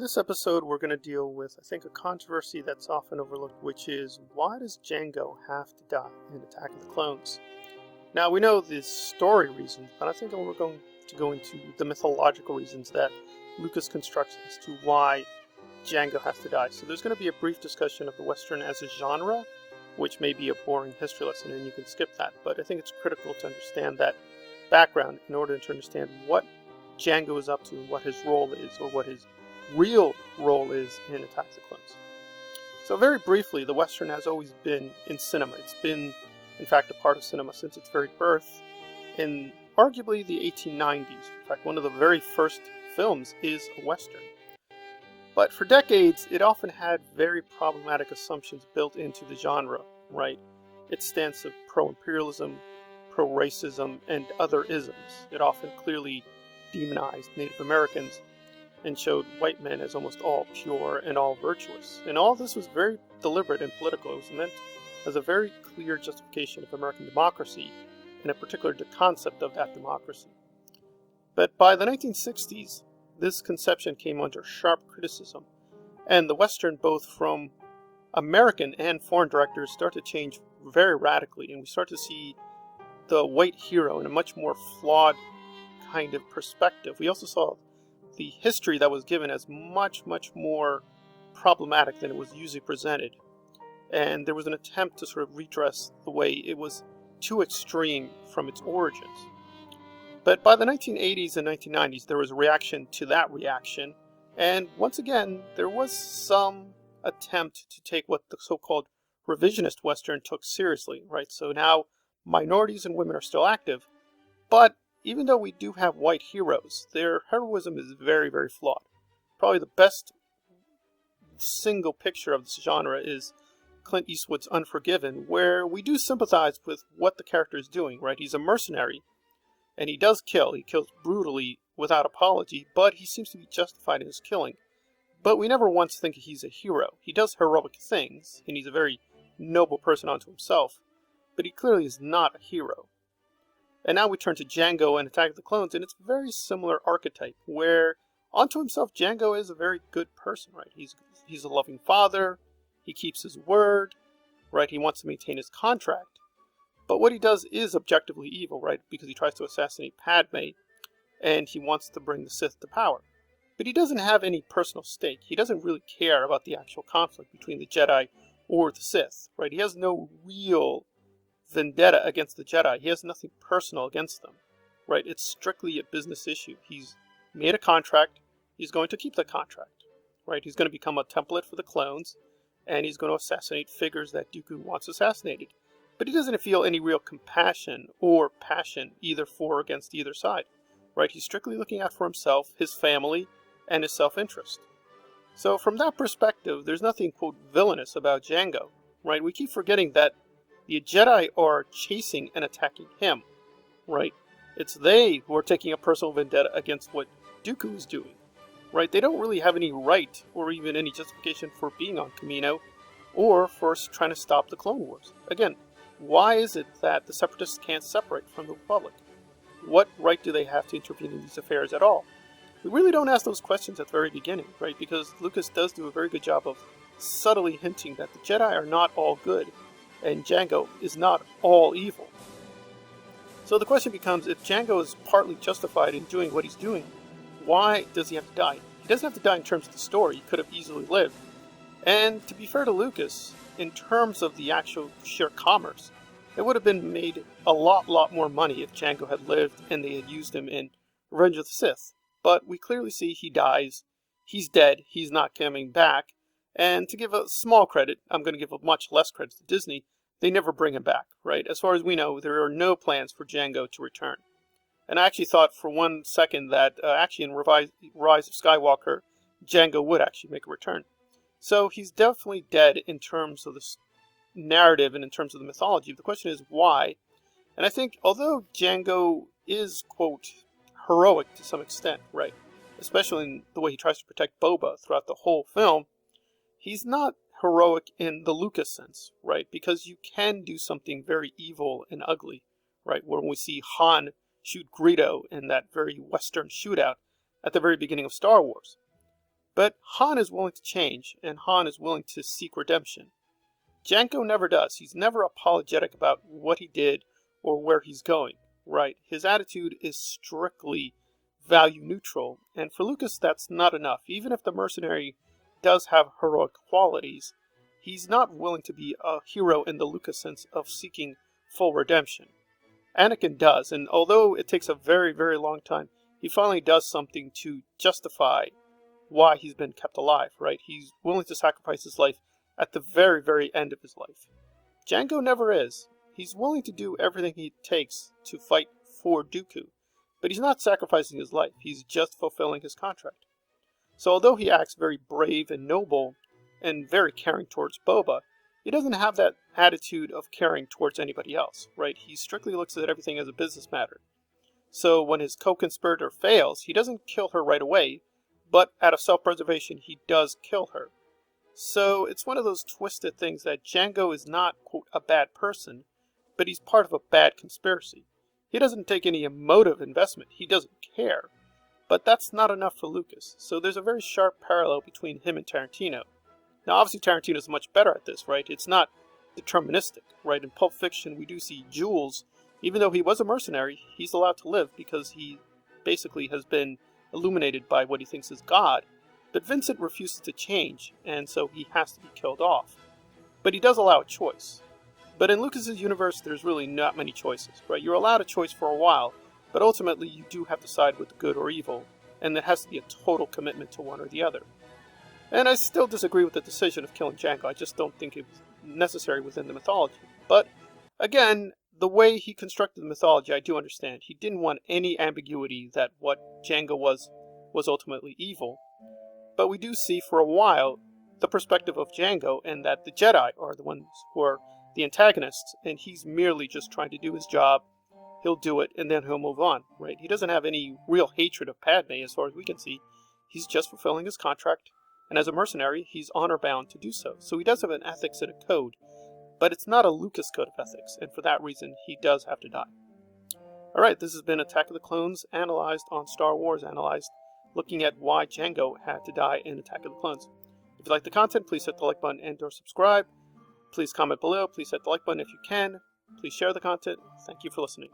this episode, we're going to deal with, I think, a controversy that's often overlooked, which is, why does Jango have to die in Attack of the Clones? Now, we know the story reasons, but I think we're going to go into the mythological reasons that Lucas constructs as to why Jango has to die. So there's going to be a brief discussion of the Western as a genre, which may be a boring history lesson, and you can skip that. But I think it's critical to understand that background in order to understand what Jango is up to, what his role is, or what his real role is in Attack of the Clones. So very briefly, the Western has always been in cinema. It's been, in fact, a part of cinema since its very birth in arguably the 1890s. In fact, one of the very first films is a Western. But for decades, it often had very problematic assumptions built into the genre, right? Its stance of pro-imperialism, pro-racism, and other isms. It often clearly demonized Native Americans and showed white men as almost all pure and all virtuous. And all this was very deliberate and political. It was meant as a very clear justification of American democracy, and in particular the concept of that democracy. But by the 1960s, this conception came under sharp criticism, and the Western, both from American and foreign directors, started to change very radically, and we start to see the white hero in a much more flawed kind of perspective. We also saw the history that was given as much more problematic than it was usually presented. And there was an attempt to sort of redress the way it was too extreme from its origins. But by the 1980s and 1990s, there was a reaction to that reaction. And once again, there was some attempt to take what the so-called revisionist Western took seriously, right? So now minorities and women are still active, but even though we do have white heroes, their heroism is very, very flawed. Probably the best single picture of this genre is Clint Eastwood's Unforgiven, where we do sympathize with what the character is doing, right? He's a mercenary, and he does kill. He kills brutally without apology, but he seems to be justified in his killing. But we never once think he's a hero. He does heroic things, and he's a very noble person unto himself, but he clearly is not a hero. And now we turn to Jango and Attack of the Clones, and it's a very similar archetype, where unto himself Jango is a very good person, right? He's a loving father, he keeps his word, right? He wants to maintain his contract. But what he does is objectively evil, right? Because he tries to assassinate Padme, and he wants to bring the Sith to power. But he doesn't have any personal stake. He doesn't really care about the actual conflict between the Jedi or the Sith, right? He has no real vendetta against the Jedi. He has nothing personal against them, right? It's strictly a business issue. He's made a contract. He's going to keep the contract, right? He's going to become a template for the clones, and he's going to assassinate figures that Dooku wants assassinated. But he doesn't feel any real compassion or passion either for or against either side, right? He's strictly looking out for himself, his family, and his self-interest. So from that perspective, there's nothing, quote, villainous about Jango, right? We keep forgetting that the Jedi are chasing and attacking him, right? It's they who are taking a personal vendetta against what Dooku is doing, right? They don't really have any right or even any justification for being on Kamino or for trying to stop the Clone Wars. Again, why is it that the Separatists can't separate from the Republic? What right do they have to intervene in these affairs at all? We really don't ask those questions at the very beginning, right? Because Lucas does do a very good job of subtly hinting that the Jedi are not all good, and Jango is not all evil. So the question becomes, if Jango is partly justified in doing what he's doing, why does he have to die? He doesn't have to die in terms of the story. He could have easily lived. And to be fair to Lucas, in terms of the actual sheer commerce, it would have been made a lot more money if Jango had lived and they had used him in Revenge of the Sith. But we clearly see he dies. He's dead. He's not coming back. And to give a small credit, I'm going to give a much less credit to Disney, they never bring him back, right? As far as we know, there are no plans for Jango to return. And I actually thought for one second that actually in Rise of Skywalker, Jango would actually make a return. So he's definitely dead in terms of the narrative and in terms of the mythology. The question is why? And I think although Jango is, quote, heroic to some extent, right? Especially in the way he tries to protect Boba throughout the whole film, he's not heroic in the Lucas sense, right? Because you can do something very evil and ugly, right? When we see Han shoot Greedo in that very Western shootout at the very beginning of Star Wars. But Han is willing to change, and Han is willing to seek redemption. Jango never does. He's never apologetic about what he did or where he's going, right? His attitude is strictly value neutral, and for Lucas that's not enough. Even if the mercenary does have heroic qualities, he's not willing to be a hero in the Lucas sense of seeking full redemption. Anakin does, and although it takes a very, very long time, he finally does something to justify why he's been kept alive, right? He's willing to sacrifice his life at the very, very end of his life. Jango never is. He's willing to do everything he takes to fight for Dooku, but he's not sacrificing his life. He's just fulfilling his contract. So although he acts very brave and noble and very caring towards Boba, he doesn't have that attitude of caring towards anybody else, right? He strictly looks at everything as a business matter. So when his co-conspirator fails, he doesn't kill her right away, but out of self-preservation, he does kill her. So it's one of those twisted things that Jango is not, quote, a bad person, but he's part of a bad conspiracy. He doesn't take any emotive investment. He doesn't care. But that's not enough for Lucas. So there's a very sharp parallel between him and Tarantino. Now, obviously, Tarantino's much better at this, right? It's not deterministic, right? In Pulp Fiction, we do see Jules, even though he was a mercenary, he's allowed to live because he basically has been illuminated by what he thinks is God. But Vincent refuses to change, and so he has to be killed off. But he does allow a choice. But in Lucas's universe, there's really not many choices, right? You're allowed a choice for a while, but ultimately you do have to side with good or evil, and there has to be a total commitment to one or the other. And I still disagree with the decision of killing Jango. I just don't think it was necessary within the mythology. But, again, the way he constructed the mythology, I do understand. He didn't want any ambiguity that what Jango was ultimately evil. But we do see for a while the perspective of Jango, and that the Jedi are the ones who are the antagonists, and he's merely just trying to do his job. He'll do it, and then he'll move on, right? He doesn't have any real hatred of Padme, as far as we can see. He's just fulfilling his contract, and as a mercenary, he's honor-bound to do so. So he does have an ethics and a code, but it's not a Lucas code of ethics, and for that reason, he does have to die. Alright, this has been Attack of the Clones Analyzed on Star Wars Analyzed, looking at why Jango had to die in Attack of the Clones. If you like the content, please hit the like button and or subscribe. Please comment below. Please hit the like button if you can. Please share the content. Thank you for listening.